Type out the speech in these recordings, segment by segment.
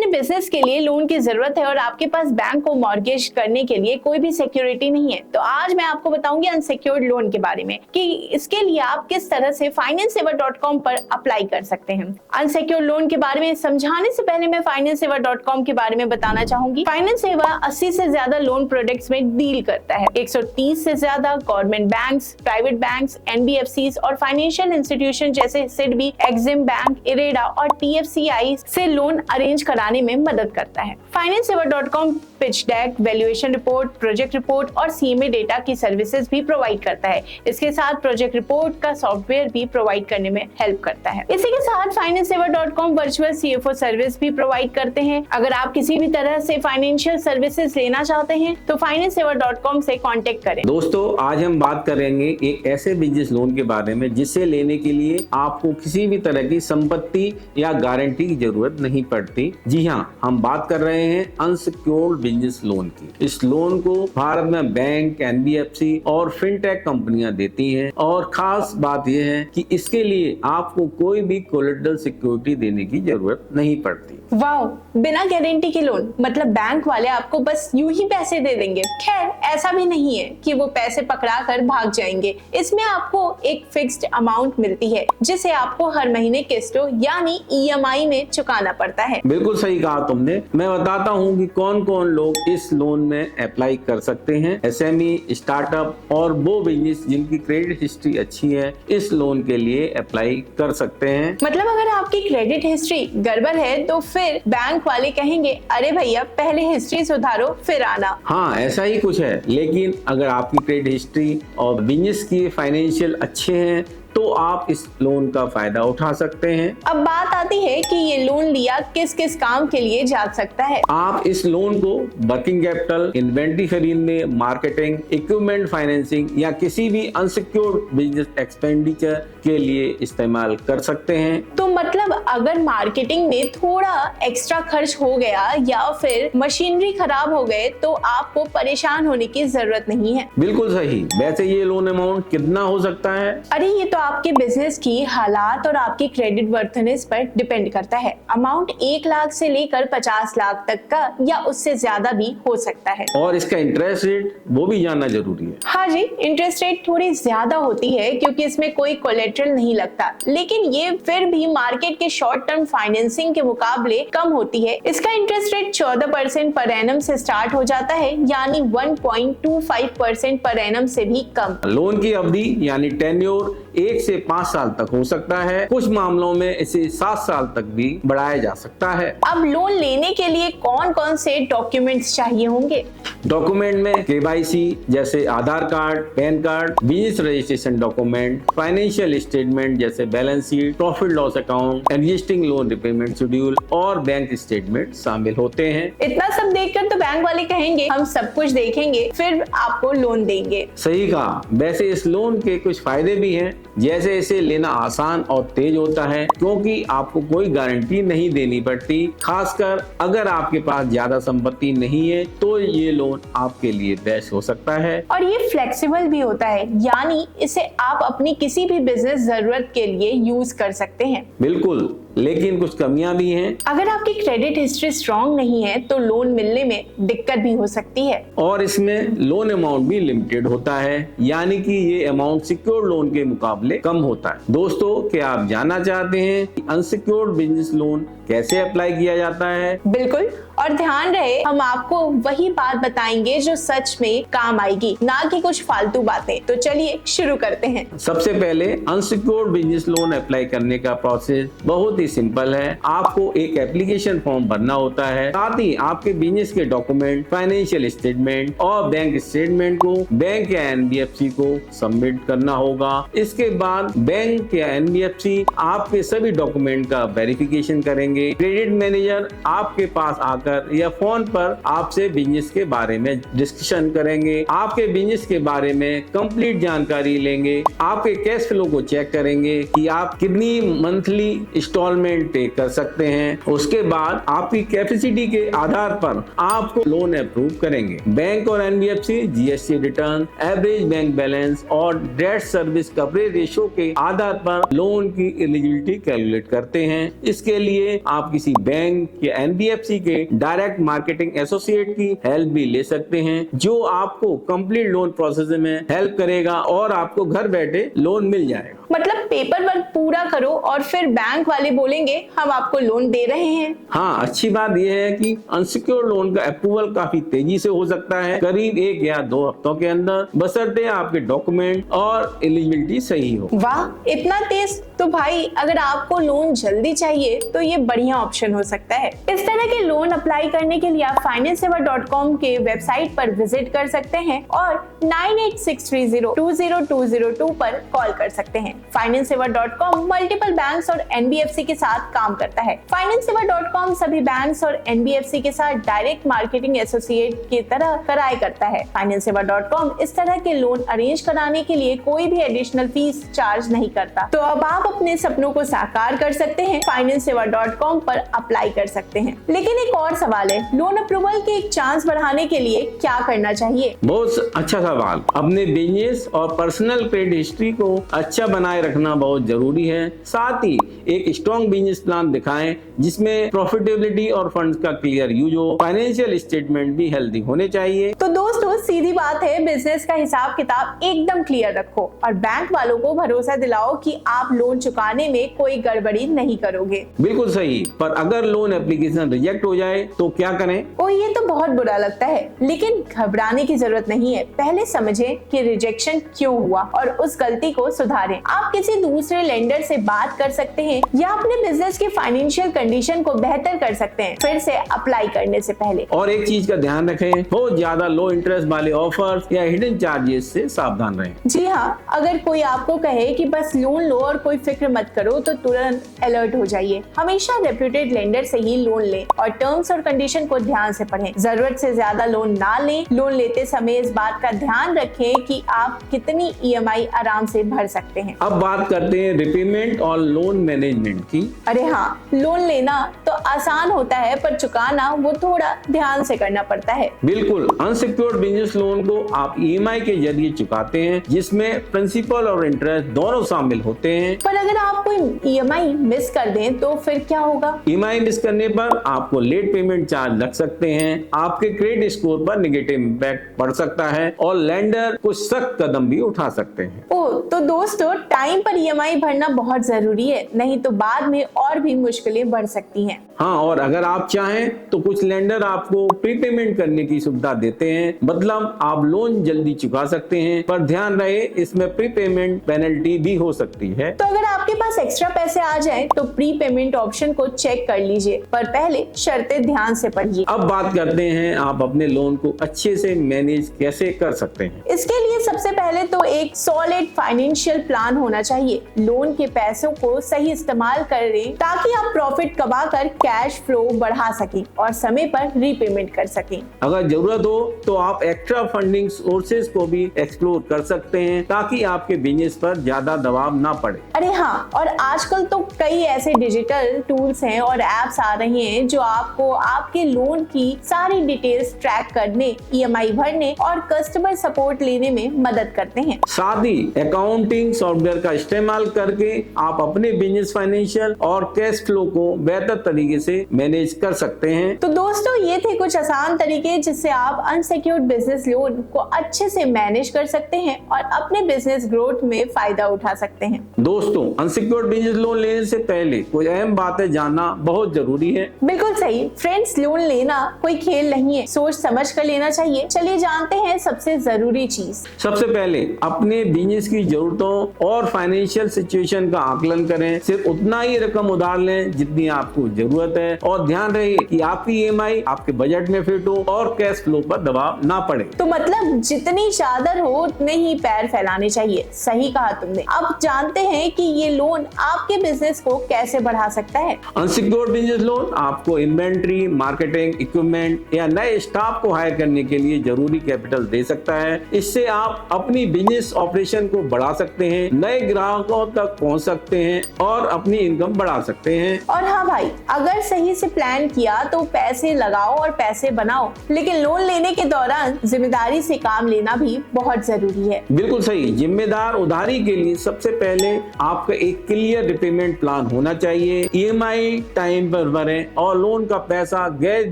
अपने बिजनेस के लिए लोन की जरूरत है और आपके पास बैंक को मॉर्गेज करने के लिए कोई भी सिक्योरिटी नहीं है, तो आज मैं आपको बताऊंगी अनसिक्योर्ड लोन के बारे में कि इसके लिए आप किस तरह से financesaver.com पर अप्लाई कर सकते हैं। अनसिक्योर्ड लोन के बारे में समझाने से पहले मैं financesaver.com के बारे में बताना चाहूंगी। फाइनेंस सेवा 80 से ज्यादा लोन प्रोडक्ट्स में डील करता है। 130 से ज्यादा government banks, private banks, NBFCs और फाइनेंशियल इंस्टीट्यूशन जैसे सिडबी, एक्सिम बैंक, इरेडा और TFCI से लोन अरेंज कराने में मदद करता है। financesaver.com pitch deck, valuation report, project report और CMA डेटा की सर्विसेज भी प्रोवाइड करता है। इसके साथ प्रोजेक्ट रिपोर्ट का सॉफ्टवेयर भी प्रोवाइड करने में हेल्प करता है। इसी के साथ financesaver.com वर्चुअल CFO सर्विस भी प्रोवाइड करते हैं। अगर आप किसी भी तरह से फाइनेंशियल सर्विसेज लेना चाहते हैं तो financesaver.com से कांटेक्ट करें। दोस्तों, आज हम बात करेंगे एक ऐसे बिजनेस लोन के बारे में जिसे लेने के लिए आपको किसी भी तरह की संपत्ति या गारंटी की जरूरत नहीं पड़ती। जी हाँ, हम बात कर रहे हैं अनसिक्योर्ड बिजनेस लोन की। इस लोन को भारत में बैंक, NBFC और फिनटेक कंपनियां देती हैं और खास बात यह है कि इसके लिए आपको कोई भी कोलेटरल सिक्योरिटी देने की जरूरत नहीं पड़ती। वाओ, बिना गारंटी के लोन, मतलब बैंक वाले आपको बस यूं ही पैसे दे देंगे। खैर, ऐसा भी नहीं है कि वो पैसे पकड़ा कर भाग जाएंगे। इसमें आपको एक फिक्स्ड अमाउंट मिलती है जिसे आपको हर महीने किस्तों यानी EMI में चुकाना पड़ता है। बिल्कुल सही कहा तुमने। मैं बताता हूँ कि कौन कौन लोग इस लोन में अप्लाई कर सकते हैं। SME, स्टार्टअप और वो बिजनेस जिनकी क्रेडिट हिस्ट्री अच्छी है इस लोन के लिए अप्लाई कर सकते हैं। मतलब अगर आपकी क्रेडिट हिस्ट्री गड़बड़ है तो फिर बैंक वाले कहेंगे, अरे भैया पहले हिस्ट्री सुधारो फिर आना। हाँ, ऐसा ही कुछ है। लेकिन अगर आपकी क्रेडिट हिस्ट्री और बिजनेस की फाइनेंशियल अच्छे हैं तो आप इस लोन का फायदा उठा सकते हैं। अब बात आती है कि ये लोन लिया किस किस काम के लिए जा सकता है। आप इस लोन को वर्किंग कैपिटल, इन्वेंट्री खरीदने, मार्केटिंग, इक्विपमेंट फाइनेंसिंग या किसी भी अनसिक्योर्ड बिजनेस एक्सपेंडिचर के लिए इस्तेमाल कर सकते हैं। तो मतलब अगर मार्केटिंग में थोड़ा एक्स्ट्रा खर्च हो गया या फिर मशीनरी खराब हो गए तो आपको परेशान होने की जरूरत नहीं है। बिल्कुल सही। वैसे ये लोन अमाउंट कितना हो सकता है? अरे ये तो आपके बिजनेस की हालात और आपकी क्रेडिट वर्थनेस पर डिपेंड करता है। अमाउंट 1 लाख से लेकर 50 लाख तक का या उससे ज्यादा भी हो सकता है। और इसका इंटरेस्ट रेट वो भी जानना जरूरी है। हाँ जी, इंटरेस्ट रेट थोड़ी ज्यादा होती है क्योंकि इसमें कोई कोलेटरल नहीं लगता, लेकिन ये फिर भी मार्केट के शॉर्ट टर्म फाइनेंसिंग के मुकाबले कम होती है। इसका इंटरेस्ट रेट 14% पर एनम से स्टार्ट हो जाता है, यानी 1.25% पर एनम से भी कम। लोन की अवधि यानी टेन्योर 1 से 5 साल तक हो सकता है। कुछ मामलों में इसे 7 साल तक भी बढ़ाया जा सकता है। अब लोन लेने के लिए कौन कौन से डॉक्यूमेंट्स चाहिए होंगे? डॉक्यूमेंट में KYC जैसे Aadhaar card, PAN card, business registration document, financial statement जैसे balance sheet, profit loss account, existing loan repayment schedule और बैंक स्टेटमेंट शामिल होते हैं। इतना सब देखकर तो बैंक वाले कहेंगे हम सब कुछ देखेंगे फिर आपको लोन देंगे। सही कहा। वैसे इस लोन के कुछ फायदे भी हैं, जैसे इसे लेना आसान और तेज होता है क्योंकि आपको कोई गारंटी नहीं देनी पड़ती। खासकर अगर आपके पास ज्यादा संपत्ति नहीं है तो ये लोन आपके लिए बेस्ट हो सकता है। और ये फ्लेक्सिबल भी होता है, यानी इसे आप अपनी किसी भी बिजनेस जरूरत के लिए यूज कर सकते हैं। बिल्कुल, लेकिन कुछ कमियां भी हैं। अगर आपकी क्रेडिट हिस्ट्री स्ट्रांग नहीं है तो लोन मिलने में दिक्कत भी हो सकती है। और इसमें लोन अमाउंट भी लिमिटेड होता है, यानी कि ये अमाउंट सिक्योर्ड लोन के मुकाबले कम होता है। दोस्तों, क्या आप जानना चाहते हैं कि अनसिक्योर्ड बिजनेस लोन कैसे अप्लाई किया जाता है? बिल्कुल, और ध्यान रहे हम आपको वही बात बताएंगे जो सच में काम आएगी, ना कि कुछ फालतू बातें। तो चलिए शुरू करते हैं। सबसे पहले अनसिक्योर्ड बिजनेस लोन अप्लाई करने का प्रोसेस बहुत ही सिंपल है। आपको एक एप्लीकेशन फॉर्म भरना होता है, साथ ही आपके बिजनेस के डॉक्यूमेंट, फाइनेंशियल स्टेटमेंट और बैंक स्टेटमेंट को बैंक या NBFC को सबमिट करना होगा। इसके बाद बैंक या NBFC आपके सभी डॉक्यूमेंट का वेरिफिकेशन करेंगे। क्रेडिट मैनेजर आपके पास आकर या फोन पर आपसे बिजनेस के बारे में डिस्कशन करेंगे, आपके बिजनेस के बारे में कंप्लीट जानकारी लेंगे, आपके कैश फ्लो को चेक करेंगे कि आप कितनी मंथली इंस्टॉलमेंट पे कर सकते हैं। उसके बाद आपकी कैपेसिटी के आधार पर आपको लोन अप्रूव करेंगे। बैंक और NBFC GST return, average bank balance और डेट सर्विस कवरेज रेशियो के आधार पर लोन की एलिजिबिलिटी कैलकुलेट करते हैं। इसके लिए आप किसी बैंक या एनबीएफसी के डायरेक्ट मार्केटिंग एसोसिएट की हेल्प भी ले सकते हैं, जो आपको कंप्लीट लोन प्रोसेस में हेल्प करेगा और आपको घर बैठे लोन मिल जाएगा। मतलब पेपर वर्क पूरा करो और फिर बैंक वाले बोलेंगे हम आपको लोन दे रहे हैं। हाँ, अच्छी बात यह है कि अनसिक्योर्ड लोन का अप्रूवल काफी तेजी से हो सकता है, करीब 1 या 2 हफ्तों के अंदर, बशर्ते आपके डॉक्यूमेंट और एलिजिबिलिटी सही हो। वाह, इतना तेज! तो भाई अगर आपको लोन जल्दी चाहिए तो ये बढ़िया ऑप्शन हो सकता है। इस तरह के लोन अप्लाई करने के लिए आप financesaver.com के वेबसाइट पर विजिट कर सकते हैं और 9863020202 पर कॉल कर सकते हैं। financesaver.com मल्टीपल बैंक्स और एनबीएफसी के साथ काम करता है। financesaver.com सभी बैंक्स और एनबीएफसी के साथ डायरेक्ट मार्केटिंग एसोसिएट की तरह कराई करता है। financesaver.com इस तरह के लोन अरेंज कराने के लिए कोई भी एडिशनल फीस चार्ज नहीं करता। तो अब आप अपने सपनों को साकार कर सकते हैं, financesaver.com पर अप्लाई कर सकते हैं। लेकिन एक और सवाल है, लोन अप्रूवल के एक चांस बढ़ाने के लिए क्या करना चाहिए? बहुत अच्छा सवाल। अपने बिजनेस और पर्सनल क्रेडिट हिस्ट्री को अच्छा बनाए रखना बहुत जरूरी है। साथ ही एक स्ट्रॉन्ग बिजनेस प्लान दिखाएं जिसमें प्रॉफिटेबिलिटी और फंड्स का क्लियर यूज हो। फाइनेंशियल स्टेटमेंट भी हेल्दी होने चाहिए। तो दोस्तों, सीधी बात है, बिजनेस का हिसाब किताब एकदम क्लियर रखो और बैंक वालों को भरोसा दिलाओ कि आप लोन चुकाने में कोई गड़बड़ी नहीं करोगे। बिल्कुल सही। पर अगर लोन एप्लीकेशन रिजेक्ट हो जाए तो क्या करें? ओ, ये तो बहुत बुरा लगता है, लेकिन घबराने की जरूरत नहीं है। पहले समझें कि रिजेक्शन क्यों हुआ और उस गलती को सुधारें। आप किसी दूसरे लेंडर से बात कर सकते हैं या अपने बिजनेस की फाइनेंशियल कंडीशन को बेहतर कर सकते हैं फिर से अप्लाई करने से पहले। और एक चीज का ध्यान रखें, बहुत ज्यादा लो इंटरेस्ट वाले ऑफर्स या हिडन चार्जेस से सावधान रहें। जी हाँ, अगर कोई आपको कहे कि बस लोन लो और कोई फिक्र मत करो तो तुरंत अलर्ट हो जाइए। हमेशा रेप्यूटेड लेंडर से ही लोन लें और टर्म्स और कंडीशन को ध्यान से पढ़ें। जरूरत से ज्यादा लोन ना लें। लोन लेते समय इस बात का ध्यान रखें कि आप कितनी ईएमआई आराम से भर सकते हैं। अब बात करते हैं रिपेमेंट और लोन मैनेजमेंट की। अरे हाँ, लोन लेना तो आसान होता है पर चुकाना वो थोड़ा ध्यान से करना पड़ता है। बिल्कुल, अनसिक्योर्ड बिजनेस लोन को आप ईएमआई के जरिए चुकाते हैं जिसमें प्रिंसिपल और इंटरेस्ट दोनों शामिल होते हैं। पर अगर आप कोई ईएमआई मिस कर दें तो फिर क्या होगा? ईएमआई मिस करने पर आपको लेट पेमेंट चार्ज लग सकते हैं, आपके क्रेडिट स्कोर पर नेगेटिव इम्पैक्ट पड़ सकता है और लेंडर कुछ सख्त कदम भी उठा सकते हैं। तो दोस्तों, टाइम पर ईएमआई भरना बहुत जरूरी है, नहीं तो बाद में और भी मुश्किलें बढ़ सकती हैं। हाँ, और अगर आप चाहें तो कुछ लेंडर आपको प्रीपेमेंट करने की सुविधा देते हैं, मतलब आप लोन जल्दी चुका सकते हैं, पर ध्यान रहे इसमें प्रीपेमेंट पेनल्टी भी हो सकती है। तो अगर आपके पास एक्स्ट्रा पैसे आ जाएं तो प्री पेमेंट ऑप्शन को चेक कर लीजिए, पर पहले शर्तें ध्यान से पढ़िए। अब बात करते हैं आप अपने लोन को अच्छे से मैनेज कैसे कर सकते हैं। इसके लिए सबसे पहले तो एक सॉलिड फाइनेंशियल प्लान होना चाहिए। लोन के पैसों को सही इस्तेमाल करें ताकि आप प्रॉफिट कमाकर कैश फ्लो बढ़ा सकें और समय पर रीपेमेंट कर सकें। अगर जरूरत हो तो आप एक्स्ट्रा फंडिंग सोर्सेज को भी एक्सप्लोर कर सकते हैं ताकि आपके बिजनेस पर ज्यादा दबाव ना पड़े। अरे हाँ, और आजकल तो कई ऐसे डिजिटल टूल्स हैं और एप्स आ रहे हैं जो आपको आपके लोन की सारी डिटेल्स ट्रैक करने, ईएमआई भरने और कस्टमर सपोर्ट लेने में मदद करते हैं। साथ ही अकाउंटिंग सॉफ्टवेयर का इस्तेमाल करके आप अपने बिजनेस फाइनेंशियल और कैश फ्लो को बेहतर तरीके से मैनेज कर सकते हैं। तो दोस्तों, ये थे कुछ आसान तरीके जिससे आप अनसिक्योर्ड बिजनेस लोन को अच्छे से मैनेज कर सकते हैं और अपने बिजनेस ग्रोथ में फायदा उठा सकते हैं। दोस्तों, अनसिक्योर्ड बिजनेस लोन लेने से पहले कुछ अहम बातें जानना बहुत जरूरी है। बिल्कुल सही फ्रेंड्स, लोन लेना कोई खेल नहीं है, सोच समझ कर लेना चाहिए। चलिए जानते हैं सबसे जरूरी चीज। सबसे पहले अपने बिजनेस की जरूरतों और फाइनेंशियल सिचुएशन का आकलन करें। सिर्फ उतना ही रकम उधार लें जितनी आपको जरूरत है और ध्यान रहे कि आपकी ईएमआई आपके बजट में फिट हो और कैश फ्लो पर दबाव ना पड़े। तो मतलब जितनी चादर हो उतने ही पैर फैलाने चाहिए। सही कहा तुमने। अब जानते हैं कि ये लोन आपके बिजनेस को कैसे बढ़ा सकता है। अनसिक्योर्ड बिजनेस लोन आपको इन्वेंट्री, मार्केटिंग, इक्विपमेंट या नए स्टाफ को हायर करने के लिए जरूरी कैपिटल दे सकता है। इससे आप अपनी बिजनेस ऑपरेशन को बढ़ा सकते हैं, नए ग्राहकों तक पहुंच सकते हैं और अपनी इनकम बढ़ा सकते हैं। और हाँ भाई, अगर सही से प्लान किया तो पैसे लगाओ और पैसे बनाओ, लेकिन लोन लेने के दौरान साथ जिम्मेदारी से काम लेना भी बहुत जरूरी है। बिल्कुल सही। जिम्मेदार उधारी के लिए सबसे पहले आपका एक क्लियर रिपेमेंट प्लान होना चाहिए। ईएमआई टाइम पर भरें और लोन का पैसा गैर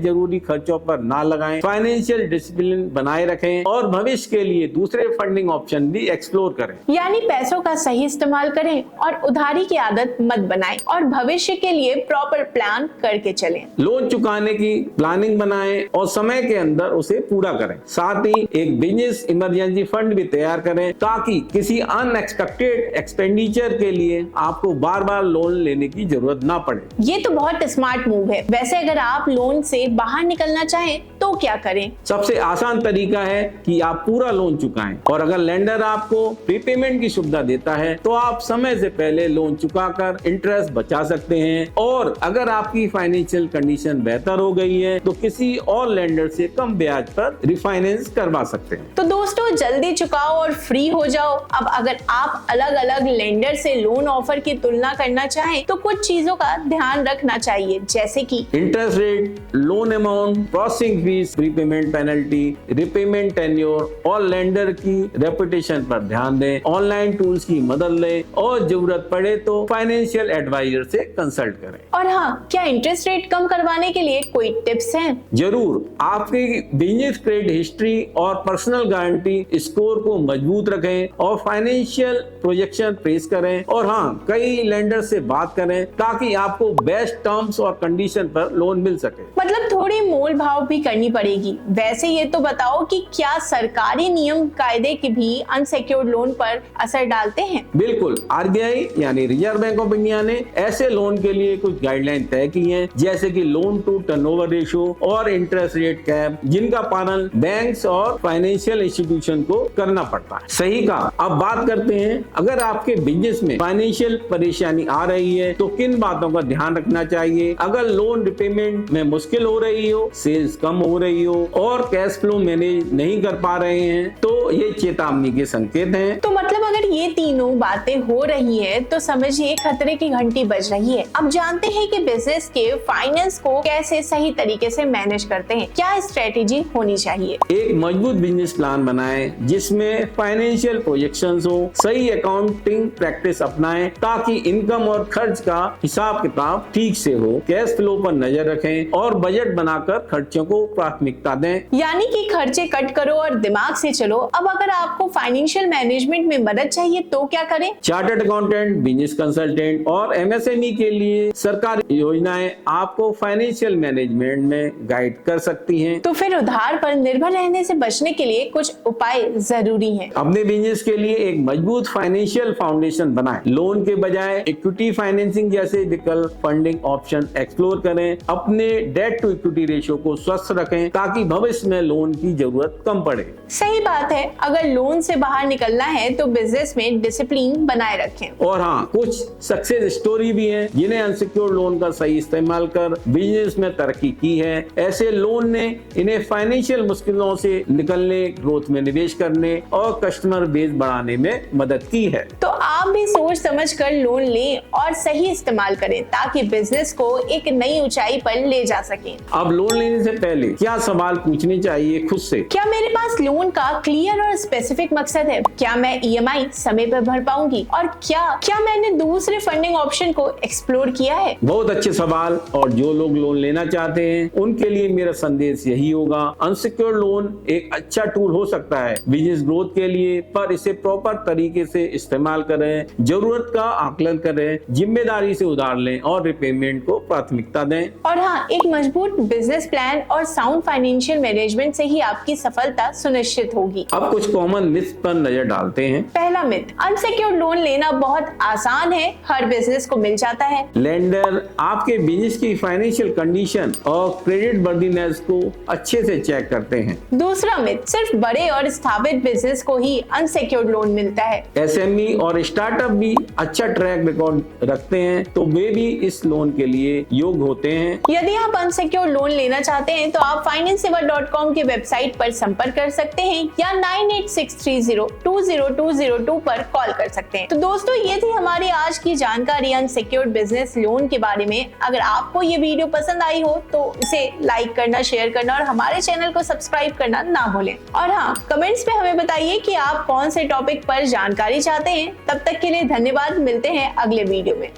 जरूरी खर्चों पर ना लगाएं। फाइनेंशियल डिसिप्लिन बनाए रखें और भविष्य के लिए दूसरे फंडिंग ऑप्शन भी एक्सप्लोर करें। यानी पैसों का सही इस्तेमाल करें और उधारी की आदत मत बनाएं और भविष्य के लिए प्रॉपर प्लान करके चलें। लोन चुकाने की प्लानिंग बनाएं और समय के अंदर उसे पूरा करें। साथ ही एक बिजनेस इमरजेंसी फंड भी तैयार करें ताकि किसी अनएक्सपेक्टेड एक्सपेंडिचर के लिए आपको बार बार लोन लेने की जरूरत ना पड़े। ये तो बहुत स्मार्ट मूव है। वैसे अगर आप लोन से बाहर निकलना चाहें तो क्या करें? सबसे आसान तरीका है कि आप पूरा लोन चुकाएं और अगर लेंडर आपको प्रीपेमेंट की सुविधा देता है तो आप समय से पहले लोन चुकाकर इंटरेस्ट बचा सकते हैं। और अगर आपकी फाइनेंशियल कंडीशन बेहतर हो गई है तो किसी और लेंडर से कम ब्याज पर रिफाइनेंस करवा सकते हैं। तो दोस्तों, जल्दी चुकाओ और फ्री हो जाओ। अब अगर आप अलग अलग लेंडर से लोन ऑफर की तुलना करना चाहें तो कुछ चीजों का ध्यान रखना चाहिए, जैसे कि interest rate, loan amount, processing fees, prepayment penalty, repayment tenure और लेंडर की रेपुटेशन पर ध्यान दें। ऑनलाइन टूल्स की मदद लें और जरूरत पड़े तो फाइनेंशियल एडवाइजर से कंसल्ट करें। और हाँ, क्या इंटरेस्ट रेट कम करवाने के लिए कोई टिप्स हैं? जरूर। आपकी बिजनेस क्रेडिट हिस्ट्री और पर्सनल गारंटी स्कोर को मजबूत रखें और फाइनेंशियल प्रोजेक्शन पेश करें। और हाँ, कई लेंडर से बात करें ताकि आपको बेस्ट टर्म्स और कंडीशन पर लोन मिल सके। मतलब थोड़ी मोल भाव भी करनी पड़ेगी। वैसे ये तो बताओ कि क्या सरकारी नियम कायदे के भी अनसिक्योर्ड लोन पर असर डालते हैं? बिल्कुल। आरबीआई यानी रिजर्व बैंक ऑफ इंडिया ने ऐसे लोन के लिए कुछ गाइडलाइन तय की हैं, जैसे कि लोन टू टर्नओवर रेशियो और इंटरेस्ट रेट कैप, जिनका पालन बैंक्स और फाइनेंशियल इंस्टीट्यूशन को करना पड़ता है। सही कहा। अब बात करते हैं, अगर आपके बिजनेस में फाइनेंशियल परेशानी आ रही है तो किन बातों का ध्यान रखना चाहिए। अगर लोन रिपेमेंट में मुश्किल हो रही हो, सेल्स कम हो रही हो और कैश फ्लो मैनेज नहीं कर पा रहे हैं तो ये चेतावनी के संकेत हैं। तो मतलब अगर ये तीनों बातें हो रही है तो समझिए खतरे की घंटी बज रही है। अब जानते हैं कि बिजनेस के फाइनेंस को कैसे सही तरीके से मैनेज करते हैं। क्या स्ट्रेटेजी होनी चाहिए? एक मजबूत बिजनेस प्लान बनाएं जिसमें फाइनेंशियल प्रोजेक्शंस हो, सही अकाउंटिंग प्रैक्टिस अपनाएं ताकि इनकम और खर्च का हिसाब किताब ठीक से हो। कैश फ्लो पर नजर रखें और बजट बनाकर खर्चों को प्राथमिकता दें। यानी कि खर्चे कट करो और दिमाग से चलो। अब अगर आपको फाइनेंशियल मैनेजमेंट में मदद चाहिए तो क्या करें? चार्टर्ड अकाउंटेंट, बिजनेस कंसल्टेंट और एमएसएमई के लिए सरकारी योजनाएं आपको फाइनेंशियल मैनेजमेंट में गाइड कर सकती हैं। तो फिर उधार पर निर्भर रहने से बचने के लिए कुछ उपाय जरूरी हैं। अपने बिजनेस के लिए एक मजबूत फाइनेंशियल फाउंडेशन बनाएं। लोन के बजाय इक्विटी फाइनेंसिंग जैसे विकल्प फंडिंग ऑप्शन एक्सप्लोर करें। अपने डेट टू इक्विटी रेशियो को स्वस्थ रखें ताकि भविष्य में लोन की जरूरत कम पड़े। सही बात है। अगर लोन से बाहर निकलना है तो बिजनेस में डिसिप्लिन बनाए रखें। और हाँ, कुछ सक्सेस स्टोरी भी हैं जिन्हें अनसिक्योर्ड लोन का सही इस्तेमाल कर बिजनेस में तरक्की की है। ऐसे लोन ने इन्हें फाइनेंशियल मुश्किलों से निकलने, ग्रोथ में निवेश करने और कस्टमर बेस बढ़ाने में मदद की है। तो आप भी सोच समझ कर लोन लें और सही इस्तेमाल करें ताकि बिजनेस को एक नई ऊंचाई पर ले जा सकें। अब लोन लेने से पहले क्या सवाल पूछने चाहिए खुद से? क्या मेरे पास लोन का क्लियर और स्पेसिफिक मकसद है? क्या मैं ईएमआई समय पर भर पाऊंगी? और क्या मैंने दूसरे फंडिंग ऑप्शन को एक्सप्लोर किया है? बहुत अच्छे सवाल। और जो लोग लोन लेना चाहते हैं उनके लिए मेरा संदेश यही होगा, अनसिक्योर्ड लोन एक अच्छा टूल हो सकता है बिजनेस ग्रोथ के लिए, पर इसे प्रॉपर तरीके से इस्तेमाल करें, जरूरत का आकलन करें, जिम्मेदारी से उधार लें और रिपेमेंट को प्राथमिकता दें। और हाँ, एक मजबूत बिजनेस प्लान और साउंड फाइनेंशियल मैनेजमेंट से ही आपकी सफलता सुनिश्चित होगी। अब कुछ कॉमन मिथ पर नजर डालते हैं। पहला मिथ, अनसिक्योर्ड लोन लेना बहुत आसान है, हर बिजनेस को मिल जाता है। लेंडर आपके बिजनेस की फाइनेंशियल कंडीशन और क्रेडिट वर्दीनेस को अच्छे से चेक करते हैं। दूसरा मिथ, सिर्फ बड़े और स्थापित बिजनेस को ही अनसिक्योर्ड लोन मिलता है। एसएमई और स्टार्टअप भी अच्छा ट्रैक रिकॉर्ड रखते हैं तो वे भी इस लोन के लिए योग्य होते हैं। यदि आप अनसिक्योर्ड लोन लेना चाहते हैं तो आप FinanceSaver.com के वेबसाइट पर संपर्क कर सकते हैं या 9863020202 पर कॉल कर सकते हैं। तो दोस्तों, ये थी हमारी आज की जानकारी अनसिक्योर्ड बिजनेस लोन के बारे में। अगर आपको ये वीडियो पसंद आई हो तो इसे लाइक करना, शेयर करना और हमारे चैनल को सब्सक्राइब करना ना भूलें। और हाँ, कमेंट्स में हमें बताइए कि आप कौन से टॉपिक पर जानकारी चाहते हैं। तब तक के लिए धन्यवाद। मिलते हैं अगले वीडियो में।